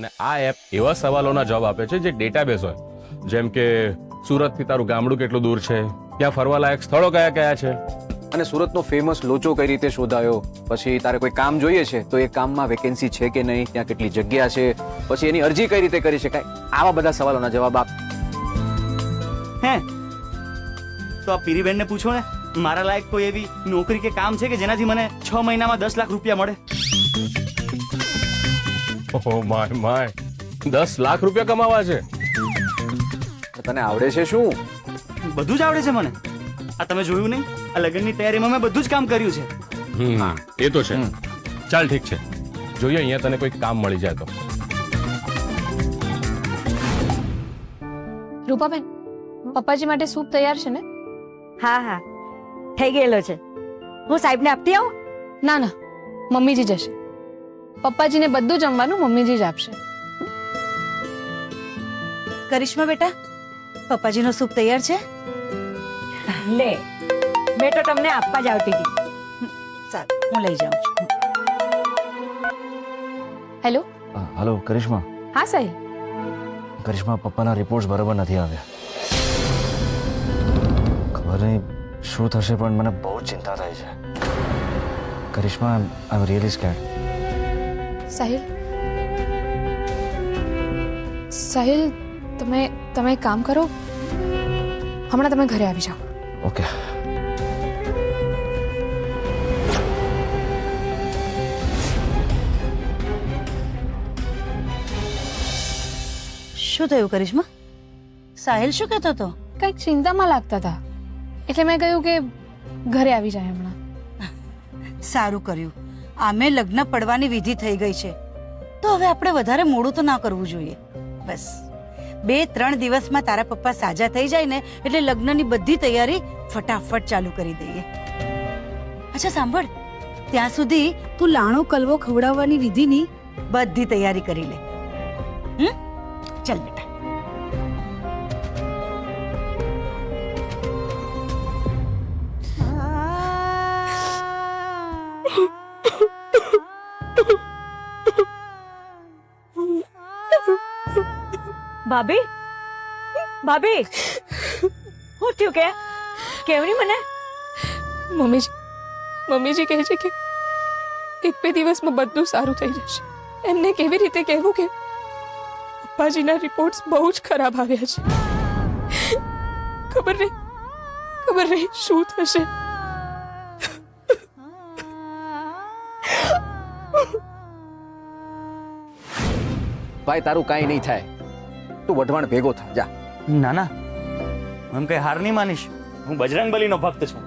અને આ એપ એવા સવાલોના જવાબ આપે છે જે ડેટાબેઝ હોય, જેમ કે સુરતથી તારું ગામડું કેટલું દૂર છે, ત્યાં ફરવાલાયક સ્થળો કયા કયા છે, અને સુરતનો ફેમસ લોચો કઈ રીતે શોધાયો, પછી તારે કોઈ કામ જોઈએ છે તો એ કામમાં વેકેન્સી છે કે નહીં, ત્યાં કેટલી જગ્યા છે, પછી એની અરજી કઈ રીતે કરી શકાય, આવા બધા સવાલોના જવાબ આપ. હે તો આ પીરીબેન ને પૂછો ને, મારા લાયક કોઈ એવી નોકરી કે કામ છે કે જેનાથી મને 6 મહિનામાં 10 લાખ રૂપિયા મળે? ઓહ માય 10 લાખ રૂપિયા કમાવા છે? તને આવડે છે શું? બધું જ આવડે છે મને. આ તમે જોયું નહીં, આ લગ્નની તૈયારીમાં મેં બધું જ કામ કર્યું છે. એ તો છે. ચાલ ઠીક છે, જોઈએ અહીંયા તને કોઈ કામ મળી જાય તો. રૂપાબેન, પપ્પાજી માટે સૂપ તૈયાર છે ને? હા હા થઈ ગયેલો છે. હું સાહેબને આપતી આવું? ના ના, મમ્મીજી જશે. પપ્પાજીને બધું જમવાનું મમ્મીજી જ આપશે. કરિશ્મા બેટા, પપ્પાજીનો સૂપ તૈયાર છે? લે, મેં તો તમને આપવા જ આવતી હતી. સારું, હું લઈ જાઉં છું. હેલો. હેલો કરિશ્મા. હા સાહેબ. કરિશ્મા, પપ્પાના રિપોર્ટ્સ બરાબર નથી આવ્યા. ખબર નહીં શું થશે, પણ મને બહુ ચિંતા થાય છે. Karishma, I am really scared. Sahil, Sahil, તમે એક કામ કરો, હમણાં તમે ઘરે આવી જાઓ. ઓકે. શું થયું કરિશ્મા? સાહિલ શું કહેતો હતો? કંઈક ચિંતામાં લાગતા હતા, એટલે મેં કહ્યું કે ઘરે આવી જાય હમણાં. સારું કર્યું. આમે લગ્ન પડવાની વિધિ થઈ ગઈ છે, તો હવે આપણે વધારે મોડું તો ના કરવું જોઈએ. બસ 2-3 દિવસમાં તારા પપ્પા સાજા થઈ જાય ને એટલે લગ્નની બધી તૈયારી ફટાફટ ચાલુ કરી દઈએ. અચ્છા સાંભળ, ત્યાં સુધી તું લાણો કલવો ખવડાવવાની વિધિની બધી તૈયારી કરી લે. ચાલ બેટા. ભાભી, ભાભી, શું થયું કે કેવની મને? મમ્મીજી કહે છે કે 1-2 દિવસમાં બધું સારું થઈ જશે. એમને કેવી રીતે કહેવું કે પપ્પાજીના રિપોર્ટ્સ બહુ જ ખરાબ આવ્યા છે? ખબર નહીં શું થશે. ભાઈ, તારું કાંઈ નહીં થાય, તું વઢવાણ ભેગો થા જા. ના ના, હું કઈ હાર નહીં માનીશ. હું બજરંગબલીનો ભક્ત છું.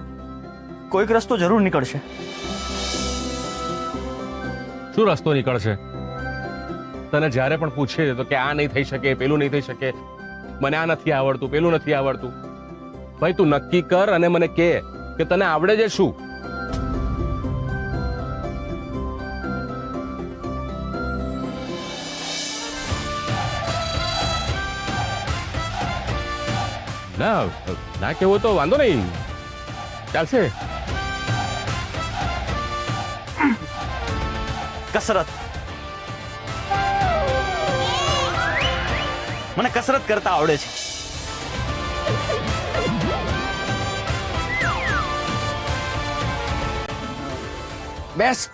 કોઈક રસ્તો જરૂર નીકળશે. શું રસ્તો નીકળશે? તને જ્યારે પણ પૂછે તો કે આ નહીં થઈ શકે, પેલું નહીં થઈ શકે, મને આ નથી આવડતું, પેલું નથી આવડતું. ભાઈ તું નક્કી કર અને મને કહે કે તને આવડે છે શું. ના કેવો તો વાંધો નહીં, ચાલશે. કસરત. મને કસરત કરતા આવડે છે. બેસ્ટ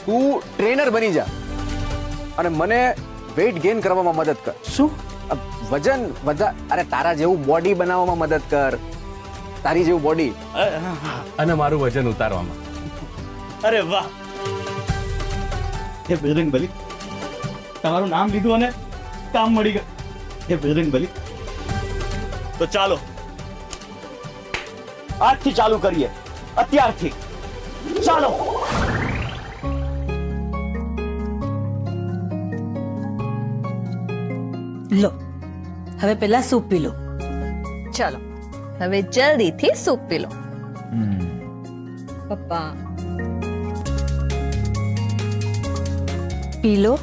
તું ટ્રેનર બની જા અને મને વેઇટ ગેઇન કરવામાં મદદ કર. શું? વજન અરે તારા જેવું બોડી બનાવવામાં મદદ કર, તારી જેવું બોડી, અને મારું વજન ઉતારવામાં. અરે વાહ, હે બજરંગબલી, તમારું નામ લીધું અને કામ મળી ગયું. હે બજરંગબલી, તો ચાલો આજથી ચાલુ કરીએ, અત્યારથી ચાલો. લો, હવે પેલા સૂપ પી લો. ચલો હવે જલ્દીથી સૂપ પી લો. પપ્પા, પી લો.